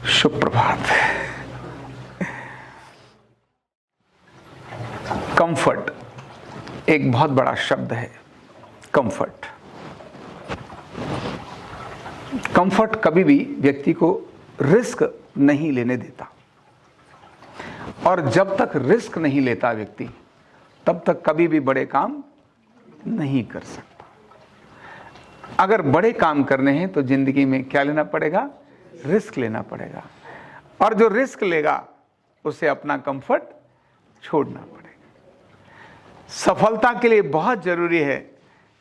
सुप्रभात। कंफर्ट एक बहुत बड़ा शब्द है। कंफर्ट कंफर्ट कभी भी व्यक्ति को रिस्क नहीं लेने देता, और जब तक रिस्क नहीं लेता व्यक्ति तब तक कभी भी बड़े काम नहीं कर सकता। अगर बड़े काम करने हैं तो जिंदगी में क्या लेना पड़ेगा? रिस्क लेना पड़ेगा, और जो रिस्क लेगा उसे अपना कंफर्ट छोड़ना पड़ेगा। सफलता के लिए बहुत जरूरी है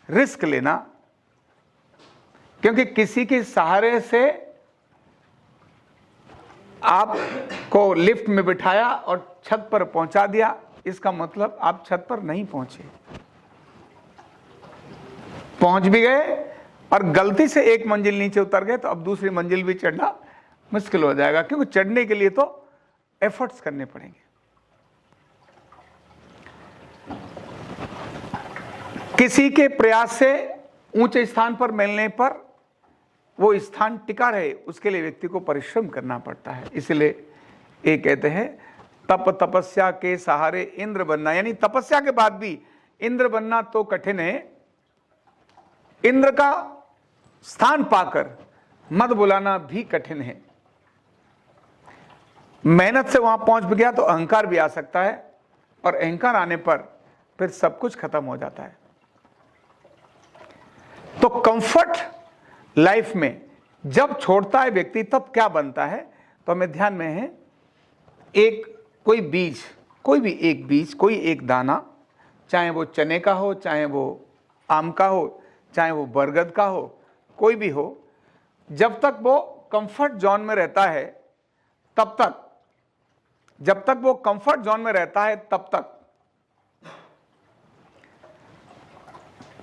रिस्क लेना, क्योंकि किसी के सहारे से आपको लिफ्ट में बिठाया और छत पर पहुंचा दिया, इसका मतलब आप छत पर नहीं पहुंचे। पहुंच भी गए और गलती से एक मंजिल नीचे उतर गए तो अब दूसरी मंजिल भी चढ़ना मुश्किल हो जाएगा, क्योंकि चढ़ने के लिए तो एफर्ट्स करने पड़ेंगे। किसी के प्रयास से ऊंचे स्थान पर मिलने पर वो स्थान टिका रहे, उसके लिए व्यक्ति को परिश्रम करना पड़ता है। इसलिए ये कहते हैं तपस्या के सहारे इंद्र बनना, यानी तपस्या के बाद भी इंद्र बनना तो कठिन है। इंद्र का स्थान पाकर मत बुलाना भी कठिन है। मेहनत से वहां पहुंच भी गया तो अहंकार भी आ सकता है, और अहंकार आने पर फिर सब कुछ खत्म हो जाता है। तो कंफर्ट लाइफ में जब छोड़ता है व्यक्ति तब क्या बनता है, तो हमें ध्यान में है एक कोई बीज, कोई भी एक बीज, कोई एक दाना, चाहे वो चने का हो, चाहे वो आम का हो, चाहे वो बरगद का हो, कोई भी हो, जब तक वो कंफर्ट जोन में रहता है तब तक, जब तक वो कंफर्ट जोन में रहता है तब तक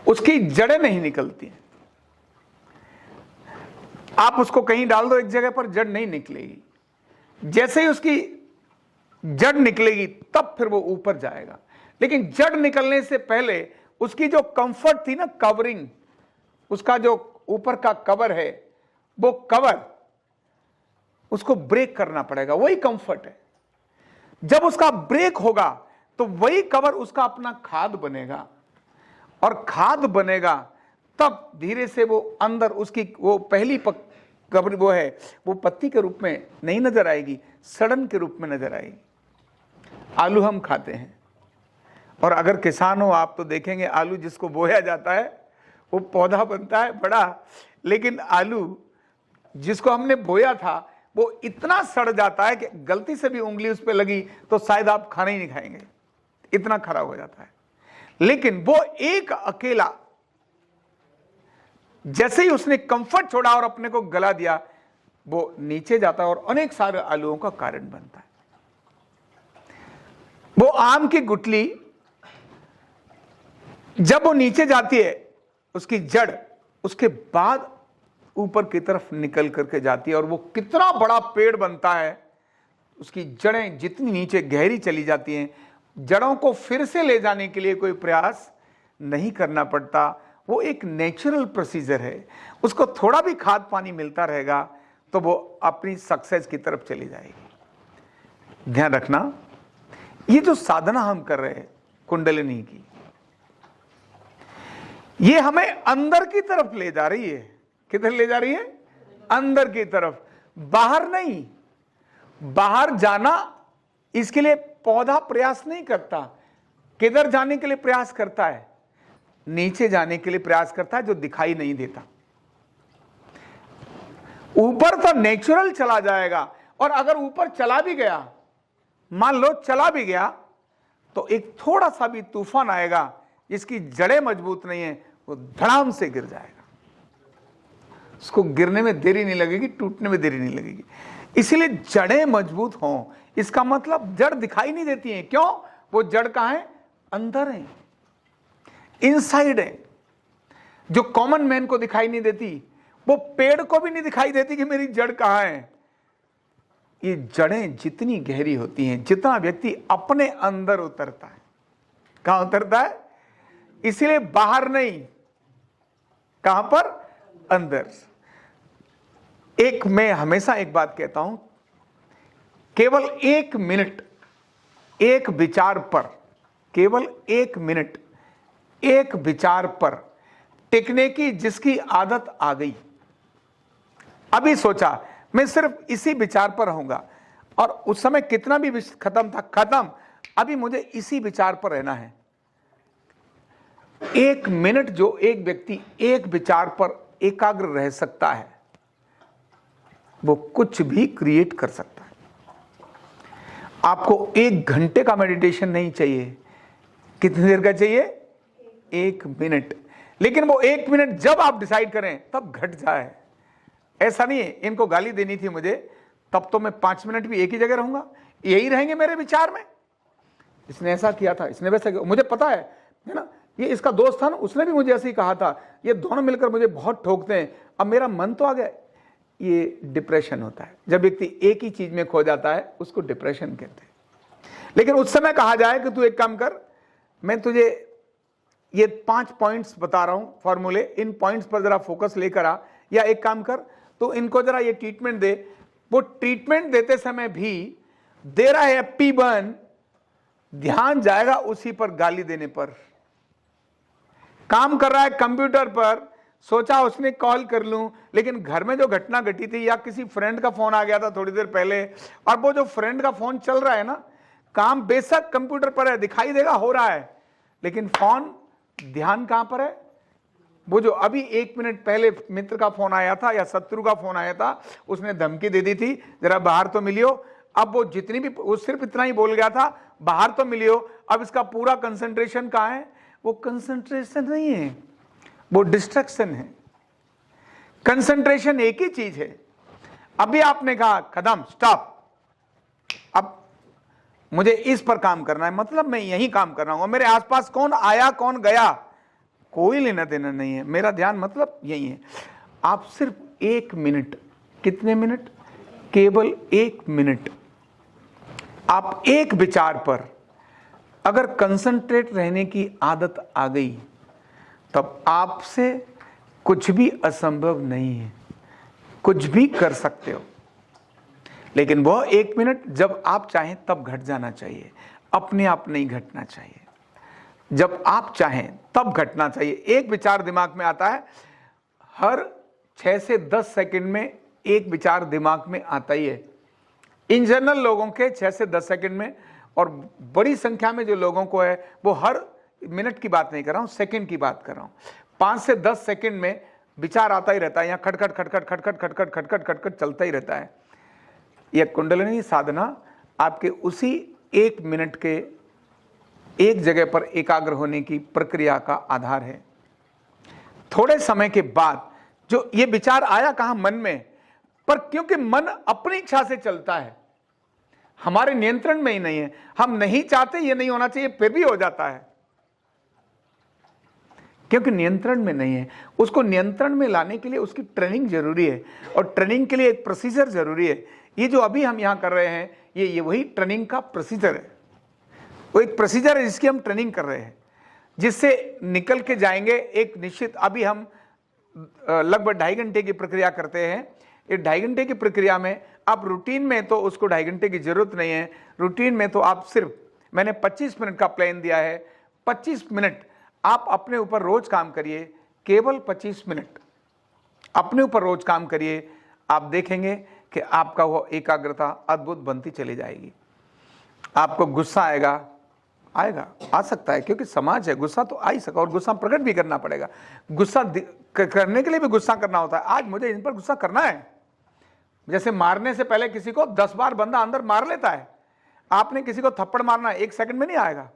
उसकी जड़ें नहीं निकलती हैं। आप उसको कहीं डाल दो एक जगह पर, जड़ नहीं निकलेगी। जैसे ही उसकी जड़ निकलेगी तब फिर वो ऊपर जाएगा। लेकिन जड़ निकलने से पहले उसकी जो कंफर्ट थी ना, कवरिंग, उसका जो ऊपर का कवर है, वो कवर उसको ब्रेक करना पड़ेगा। वही कंफर्ट है। जब उसका ब्रेक होगा तो वही कवर उसका अपना खाद बनेगा, और खाद बनेगा तब धीरे से वो अंदर उसकी वो पहली कवर वो है, वो पत्ती के रूप में नहीं नजर आएगी, सड़न के रूप में नजर आएगी। आलू हम खाते हैं, और अगर किसान हो आप तो देखेंगे आलू जिसको बोया जाता है वो पौधा बनता है बड़ा, लेकिन आलू जिसको हमने बोया था वो इतना सड़ जाता है कि गलती से भी उंगली उस पर लगी तो शायद आप खाना ही नहीं खाएंगे, इतना खराब हो जाता है। लेकिन वो एक अकेला जैसे ही उसने कंफर्ट छोड़ा और अपने को गला दिया, वो नीचे जाता है और अनेक सारे आलूओं का कारण बनता है। वो आम की गुठली जब वो नीचे जाती है, उसकी जड़ उसके बाद ऊपर की तरफ निकल करके जाती है, और वो कितना बड़ा पेड़ बनता है। उसकी जड़ें जितनी नीचे गहरी चली जाती हैं, जड़ों को फिर से ले जाने के लिए कोई प्रयास नहीं करना पड़ता। वो एक नेचुरल प्रोसीजर है। उसको थोड़ा भी खाद पानी मिलता रहेगा तो वो अपनी सक्सेस की तरफ चली जाएगी। ध्यान रखना, ये जो साधना हम कर रहे हैं कुंडलिनी की, ये हमें अंदर की तरफ ले जा रही है। किधर ले जा रही है? अंदर की तरफ, बाहर नहीं। बाहर जाना इसके लिए पौधा प्रयास नहीं करता। किधर जाने के लिए प्रयास करता है? नीचे जाने के लिए प्रयास करता है, जो दिखाई नहीं देता। ऊपर तो नेचुरल चला जाएगा, और अगर ऊपर चला भी गया, मान लो चला भी गया, तो एक थोड़ा सा भी तूफान आएगा, जिसकी जड़ें मजबूत नहीं है, वो धड़ाम से गिर जाएगा। उसको गिरने में देरी नहीं लगेगी, टूटने में देरी नहीं लगेगी। इसलिए जड़ें मजबूत हों। इसका मतलब जड़ दिखाई नहीं देती हैं। क्यों? वो जड़ कहां है? अंदर है, इनसाइड है। जो कॉमन मैन को दिखाई नहीं देती, वो पेड़ को भी नहीं दिखाई देती कि मेरी जड़ कहां है। ये जड़ें जितनी गहरी होती हैं, जितना व्यक्ति अपने अंदर उतरता है। कहां उतरता है? इसलिए बाहर नहीं, कहां पर? अंदर। एक मैं हमेशा एक बात कहता हूं, केवल 1 मिनट एक विचार पर, केवल 1 मिनट एक विचार पर टिकने की जिसकी आदत आ गई, अभी सोचा मैं सिर्फ इसी विचार पर रहूंगा, और उस समय कितना भी खत्म था, खत्म, अभी मुझे इसी विचार पर रहना है। 1 मिनट जो एक व्यक्ति एक विचार पर एकाग्र रह सकता है, वो कुछ भी क्रिएट कर सकता है। आपको 1 घंटे का मेडिटेशन नहीं चाहिए, कितनी देर का चाहिए? 1 मिनट। लेकिन वो 1 मिनट जब आप डिसाइड करें तब घट जाए। ऐसा नहीं है इनको गाली देनी थी मुझे, तब तो मैं 5 मिनट भी एक ही जगह रहूंगा, यही रहेंगे मेरे विचार में। इसने ऐसा किया था, इसने वैसा किया, मुझे पता है ना, ये इसका दोस्त था ना, उसने भी मुझे ऐसे ही कहा था, ये दोनों मिलकर मुझे बहुत ठोकते हैं, अब मेरा मन तो आ गया। ये डिप्रेशन होता है। जब व्यक्ति एक ही चीज में खो जाता है उसको डिप्रेशन कहते हैं। लेकिन उस समय कहा जाए कि तू एक काम कर, मैं तुझे ये 5 पॉइंट्स बता रहा हूं फॉर्मूले, इन पॉइंट्स पर जरा फोकस लेकर आ, या एक काम कर तो इनको जरा ये ट्रीटमेंट दे। वो ट्रीटमेंट देते समय भी दे रहा है P1, ध्यान जाएगा उसी पर, गाली देने पर। काम कर रहा है कंप्यूटर पर, सोचा उसने कॉल कर लूं, लेकिन घर में जो घटना घटी थी या किसी फ्रेंड का फोन आ गया था थोड़ी देर पहले, और वो जो फ्रेंड का फोन चल रहा है ना, काम बेशक कंप्यूटर पर है, दिखाई देगा हो रहा है, लेकिन फोन, ध्यान कहां पर है? वो जो अभी 1 मिनट पहले मित्र का फोन आया था या शत्रु का फोन आया था, उसने धमकी दे दी थी जरा बाहर तो मिलियो। अब वो जितनी भी, वो सिर्फ इतना ही बोल गया था बाहर तो मिलियो, अब इसका पूरा कंसंट्रेशन कहां है? वो कंसंट्रेशन नहीं है, वो डिस्ट्रैक्शन है। कंसंट्रेशन एक ही चीज है। अभी आपने कहा कदम स्टॉप, अब मुझे इस पर काम करना है, मतलब मैं यही काम कर रहा हूं, मेरे आसपास कौन आया कौन गया कोई लेना देना नहीं है, मेरा ध्यान मतलब यही है। आप सिर्फ 1 मिनट, कितने मिनट? केवल 1 मिनट आप एक विचार पर अगर कंसंट्रेट रहने की आदत आ गई, तब आपसे कुछ भी असंभव नहीं है, कुछ भी कर सकते हो। लेकिन वह 1 मिनट जब आप चाहें तब घट जाना चाहिए, अपने आप नहीं घटना चाहिए। जब आप चाहें तब घटना चाहिए। एक विचार दिमाग में आता है, हर 6 से 10 सेकंड में एक विचार दिमाग में आता ही है। इन जनरल लोगों के 6 से 10 सेकंड में, और बड़ी संख्या में जो लोगों को है वो हर मिनट की बात नहीं कर रहा हूं, सेकंड की बात कर रहा हूं। 5 से 10 सेकंड में विचार आता ही रहता है, यहाँ खटखट खटखट खटखट खटखट खटखट खटखट चलता ही रहता है। यह कुंडलिनी साधना आपके उसी 1 मिनट के एक जगह पर एकाग्र होने की प्रक्रिया का आधार है। थोड़े समय के बाद जो ये विचार आया कहां? मन में, पर क्योंकि मन अपनी इच्छा से चलता है, हमारे नियंत्रण में ही नहीं है। हम नहीं चाहते ये नहीं होना चाहिए, फिर भी हो जाता है, क्योंकि नियंत्रण में नहीं है। उसको नियंत्रण में लाने के लिए उसकी ट्रेनिंग जरूरी है, और ट्रेनिंग के लिए एक प्रोसीजर जरूरी है। ये जो अभी हम यहां कर रहे हैं, ये वही ट्रेनिंग का प्रोसीजर है। वो एक प्रोसीजर है जिसकी हम ट्रेनिंग कर रहे हैं, जिससे निकल के जाएंगे एक निश्चित। अभी हम लगभग 2.5 घंटे की प्रक्रिया करते हैं। ये 2.5 घंटे की प्रक्रिया में आप रूटीन में तो उसको 2.5 घंटे की जरूरत नहीं है। रूटीन में तो आप सिर्फ, मैंने 25 मिनट का प्लान दिया है, 25 मिनट आप अपने ऊपर रोज काम करिए, केवल 25 मिनट अपने ऊपर रोज काम करिए। आप देखेंगे कि आपका वो एकाग्रता अद्भुत बनती चली जाएगी। आपको गुस्सा आएगा, आ सकता है, क्योंकि समाज है, गुस्सा तो आ ही सका, और गुस्सा प्रकट भी करना पड़ेगा। गुस्सा करने के लिए भी गुस्सा करना होता है। आज मुझे इन पर गुस्सा करना है। जैसे मारने से पहले किसी को 10 बार बंदा अंदर मार लेता है, आपने किसी को थप्पड़ मारना 1 सेकंड में नहीं आएगा।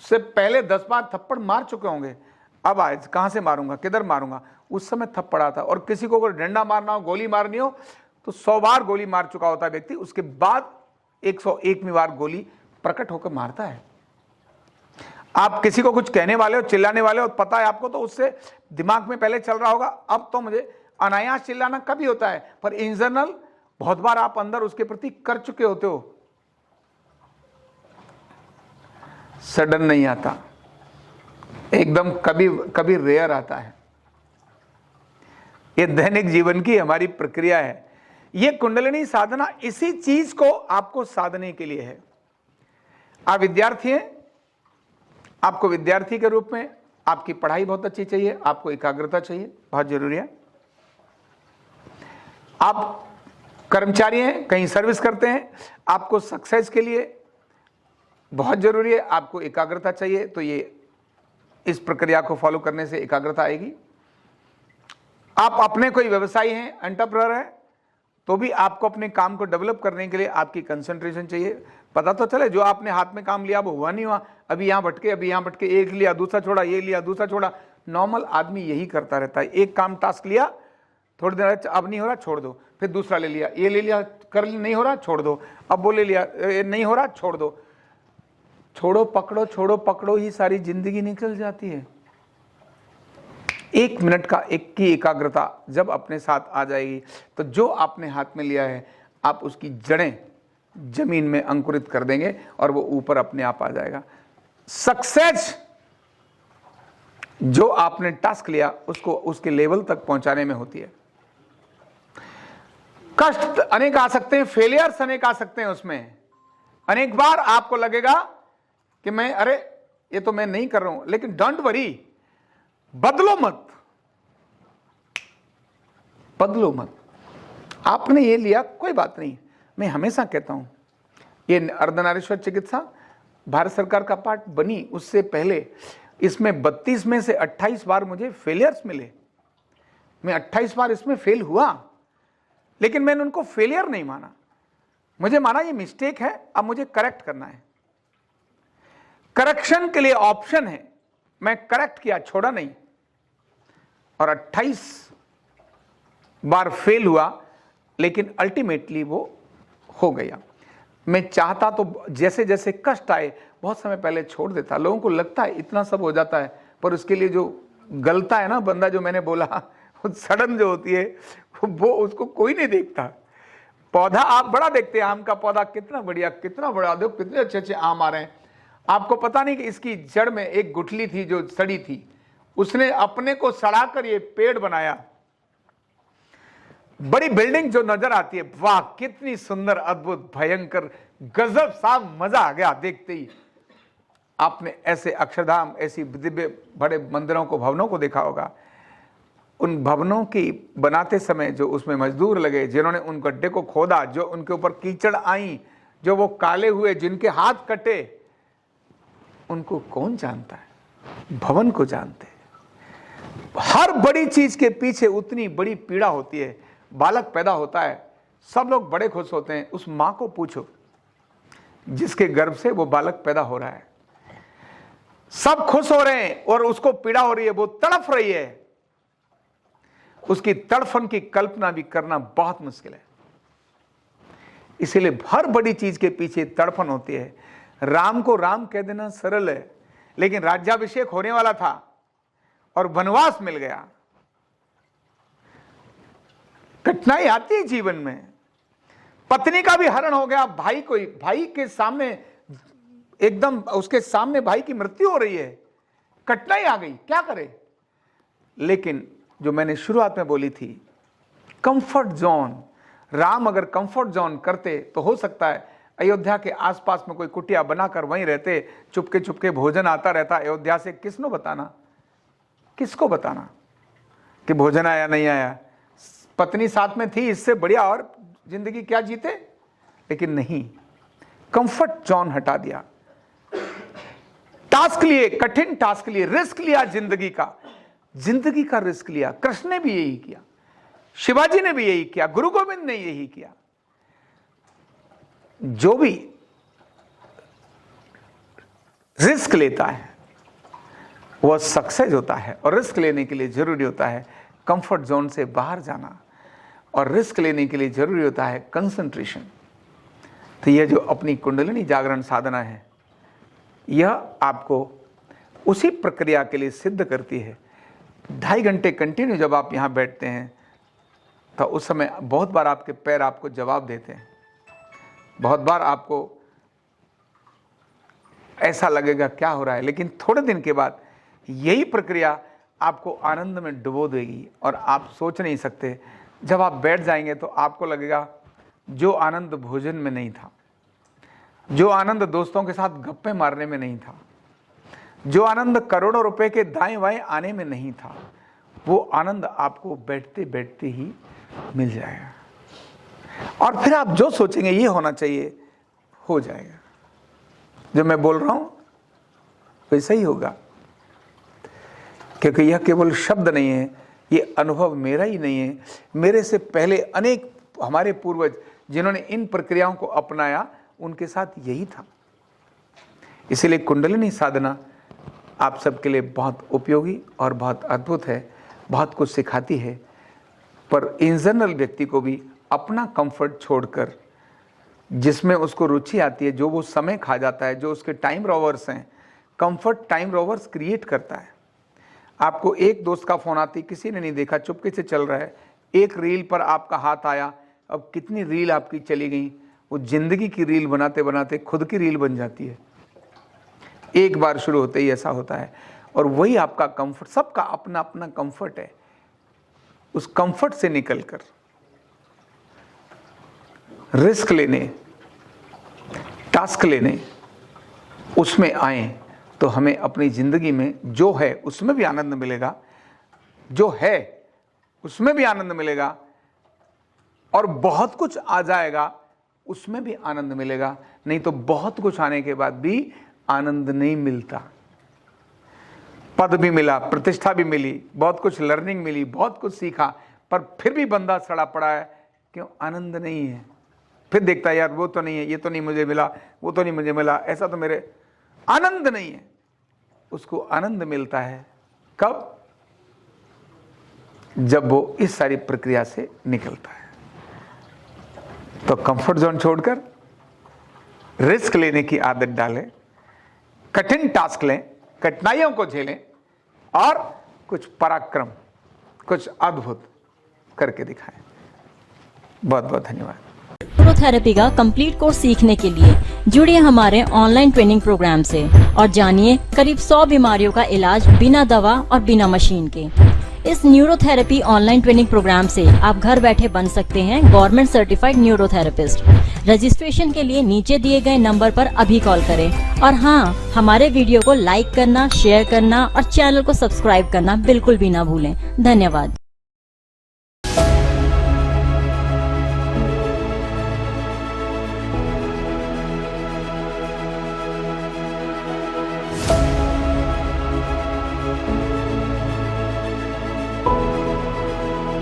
उससे पहले 10 बार थप्पड़ मार चुके होंगे, अब आज कहां से मारूंगा, किधर मारूंगा, उस समय थप्पड़ आता। और किसी को अगर डंडा मारना हो, गोली मारनी हो, तो 100 बार गोली मार चुका होता है व्यक्ति, उसके बाद 101वीं बार गोली प्रकट होकर मारता है। आप किसी को कुछ कहने वाले हो, चिल्लाने वाले हो, पता है आपको, तो उससे दिमाग में पहले चल रहा होगा, अब तो मुझे अनायास चिल्लाना कभी होता है, पर इन जनरल बहुत बार आप अंदर उसके प्रति कर चुके होते हो। सडन नहीं आता, एकदम कभी कभी रेयर आता है। ये दैनिक जीवन की हमारी प्रक्रिया है। ये कुंडलिनी साधना इसी चीज को आपको साधने के लिए है। आप विद्यार्थी हैं, आपको विद्यार्थी के रूप में आपकी पढ़ाई बहुत अच्छी चाहिए, आपको एकाग्रता चाहिए, बहुत जरूरी है। आप कर्मचारी हैं, कहीं सर्विस करते हैं, आपको सक्सेस के लिए बहुत जरूरी है, आपको एकाग्रता चाहिए। तो ये इस प्रक्रिया को फॉलो करने से एकाग्रता आएगी। आप अपने कोई व्यवसायी हैं, एंटरप्रेन्योर है, तो भी आपको अपने काम को डेवलप करने के लिए आपकी कंसंट्रेशन चाहिए। पता तो चले जो आपने हाथ में काम लिया वो हुआ नहीं हुआ, अभी यहां भटके, अभी यहां भटके, एक लिया दूसरा छोड़ा, ये लिया दूसरा छोड़ा। नॉर्मल आदमी यही करता रहता है, एक काम टास्क लिया, थोड़ी देर अब नहीं हो रहा छोड़ दो, फिर दूसरा ले लिया, ये ले लिया, कर नहीं हो रहा छोड़ दो, अब वो ले लिया, नहीं हो रहा छोड़ दो। छोड़ो पकड़ो ही सारी जिंदगी निकल जाती है। 1 मिनट का एक की एकाग्रता जब अपने साथ आ जाएगी तो जो आपने हाथ में लिया है आप उसकी जड़ें जमीन में अंकुरित कर देंगे और वो ऊपर अपने आप आ जाएगा। सक्सेस जो आपने टास्क लिया उसको उसके लेवल तक पहुंचाने में होती है। कष्ट अनेक आ सकते हैं, फेलियर्स अनेक आ सकते हैं, उसमें अनेक बार आपको लगेगा कि मैं अरे ये तो मैं नहीं कर रहा हूं, लेकिन डोंट वरी, बदलो मत। आपने ये लिया कोई बात नहीं। मैं हमेशा कहता हूं ये अर्धनारीश्वर चिकित्सा भारत सरकार का पार्ट बनी उससे पहले इसमें 32 में से 28 बार मुझे फेलियर्स मिले। मैं 28 बार इसमें फेल हुआ, लेकिन मैंने उनको फेलियर नहीं माना, मुझे माना ये मिस्टेक है, अब मुझे करेक्ट करना है। करेक्शन के लिए ऑप्शन है, मैं करेक्ट किया, छोड़ा नहीं, और 28 बार फेल हुआ, लेकिन अल्टीमेटली वो हो गया। मैं चाहता तो जैसे जैसे कष्ट आए बहुत समय पहले छोड़ देता। लोगों को लगता है इतना सब हो जाता है, पर उसके लिए जो गलता है ना बंदा, जो मैंने बोला सडन जो होती है वो उसको कोई नहीं देखता। पौधा आप बड़ा देखते हैं, आम का पौधा कितना बढ़िया, कितना बड़ा, देखो कितने अच्छे अच्छे आम आ रहे हैं। आपको पता नहीं कि इसकी जड़ में एक गुठली थी जो सड़ी थी, उसने अपने को सड़ाकर ये पेड़ बनाया। बड़ी बिल्डिंग जो नजर आती है, वाह कितनी सुंदर, अद्भुत, भयंकर, गजब सा मजा आ गया देखते ही। आपने ऐसे अक्षरधाम, ऐसी दिव्य बड़े मंदिरों को, भवनों को देखा होगा। उन भवनों की बनाते समय जो उसमें मजदूर लगे, जिन्होंने उन गड्ढे को खोदा, जो उनके ऊपर कीचड़ आई, जो वो काले हुए, जिनके हाथ कटे, उनको कौन जानता है? भवन को जानते हैं। हर बड़ी चीज के पीछे उतनी बड़ी पीड़ा होती है। बालक पैदा होता है, सब लोग बड़े खुश होते हैं। उस मां को पूछो जिसके गर्भ से वो बालक पैदा हो रहा है, सब खुश हो रहे हैं और उसको पीड़ा हो रही है, वो तड़फ रही है। उसकी तड़फन की कल्पना भी करना बहुत मुश्किल है। इसीलिए हर बड़ी चीज के पीछे तड़फन होती है। राम को राम कह देना सरल है, लेकिन राज्याभिषेक होने वाला था और वनवास मिल गया। कठिनाई आती है जीवन में। पत्नी का भी हरण हो गया, भाई के सामने, एकदम उसके सामने भाई की मृत्यु हो रही है, कठिनाई आ गई, क्या करे? लेकिन जो मैंने शुरुआत में बोली थी, कंफर्ट जोन, राम अगर कंफर्ट जोन करते तो हो सकता है अयोध्या के आसपास में कोई कुटिया बनाकर वहीं रहते, चुपके चुपके भोजन आता रहता अयोध्या से। किसको बताना कि भोजन आया नहीं आया? पत्नी साथ में थी, इससे बढ़िया और जिंदगी क्या जीते? लेकिन नहीं, कंफर्ट जोन हटा दिया। टास्क लिए, कठिन टास्क लिए, रिस्क लिया, जिंदगी का रिस्क लिया। कृष्ण ने भी यही किया, शिवाजी ने भी यही किया, गुरु गोविंद ने यही किया। जो भी रिस्क लेता है वह सक्सेस होता है। और रिस्क लेने के लिए जरूरी होता है कंफर्ट जोन से बाहर जाना, और रिस्क लेने के लिए जरूरी होता है कंसंट्रेशन। तो यह जो अपनी कुंडलिनी जागरण साधना है, यह आपको उसी प्रक्रिया के लिए सिद्ध करती है। 2.5 घंटे कंटिन्यू जब आप यहां बैठते हैं तो उस समय बहुत बार आपके पैर आपको जवाब देते हैं, बहुत बार आपको ऐसा लगेगा क्या हो रहा है, लेकिन थोड़े दिन के बाद यही प्रक्रिया आपको आनंद में डुबो देगी और आप सोच नहीं सकते जब आप बैठ जाएंगे तो आपको लगेगा जो आनंद भोजन में नहीं था, जो आनंद दोस्तों के साथ गप्पे मारने में नहीं था, जो आनंद करोड़ों रुपए के दाएं बाएं आने में नहीं था, वो आनंद आपको बैठते बैठते ही मिल जाएगा। और फिर आप जो सोचेंगे ये होना चाहिए, हो जाएगा। जो मैं बोल रहा हूं वैसा ही होगा, क्योंकि यह केवल शब्द नहीं है, ये अनुभव मेरा ही नहीं है, मेरे से पहले अनेक हमारे पूर्वज जिन्होंने इन प्रक्रियाओं को अपनाया, उनके साथ यही था। इसीलिए कुंडलिनी साधना आप सबके लिए बहुत उपयोगी और बहुत अद्भुत है, बहुत कुछ सिखाती है। पर इन जनरल व्यक्ति को भी अपना कंफर्ट छोड़कर, जिसमें उसको रुचि आती है, जो वो समय खा जाता है, जो उसके टाइम रोवर्स हैं, कंफर्ट टाइम रोवर्स क्रिएट करता है। आपको एक दोस्त का फोन आती, किसी ने नहीं देखा, चुपके से चल रहा है, एक रील पर आपका हाथ आया, अब कितनी रील आपकी चली गई, वो जिंदगी की रील बनाते बनाते खुद की रील बन जाती है। एक बार शुरू होते ही ऐसा होता है। और वही आपका कंफर्ट, सबका अपना अपना कंफर्ट है। उस कंफर्ट से निकलकर रिस्क लेने, टास्क लेने, उसमें आए तो हमें अपनी जिंदगी में जो है उसमें भी आनंद मिलेगा, जो है उसमें भी आनंद मिलेगा, और बहुत कुछ आ जाएगा उसमें भी आनंद मिलेगा। नहीं तो बहुत कुछ आने के बाद भी आनंद नहीं मिलता। पद भी मिला, प्रतिष्ठा भी मिली, बहुत कुछ लर्निंग मिली, बहुत कुछ सीखा, पर फिर भी बंदा सड़ा पड़ा है। क्यों? आनंद नहीं है। फिर देखता है यार वो तो नहीं है, ये तो नहीं मुझे मिला, वो तो नहीं मुझे मिला, ऐसा तो मेरे, आनंद नहीं है। उसको आनंद मिलता है कब? जब वो इस सारी प्रक्रिया से निकलता है। तो कंफर्ट जोन छोड़कर रिस्क लेने की आदत डालें, कठिन टास्क लें, कठिनाइयों को झेलें और कुछ पराक्रम, कुछ अद्भुत करके दिखाएं। बहुत बहुत धन्यवाद। न्यूरोथेरेपी का कंप्लीट कोर्स सीखने के लिए जुड़िए हमारे ऑनलाइन ट्रेनिंग प्रोग्राम से और जानिए करीब 100 बीमारियों का इलाज बिना दवा और बिना मशीन के। इस न्यूरोथेरेपी ऑनलाइन ट्रेनिंग प्रोग्राम से आप घर बैठे बन सकते हैं गवर्नमेंट सर्टिफाइड न्यूरोथेरेपिस्ट। रजिस्ट्रेशन के लिए नीचे दिए गए नंबर पर अभी कॉल करें। और हाँ, हमारे वीडियो को लाइक करना, शेयर करना और चैनल को सब्सक्राइब करना बिल्कुल भी ना भूलें। धन्यवाद।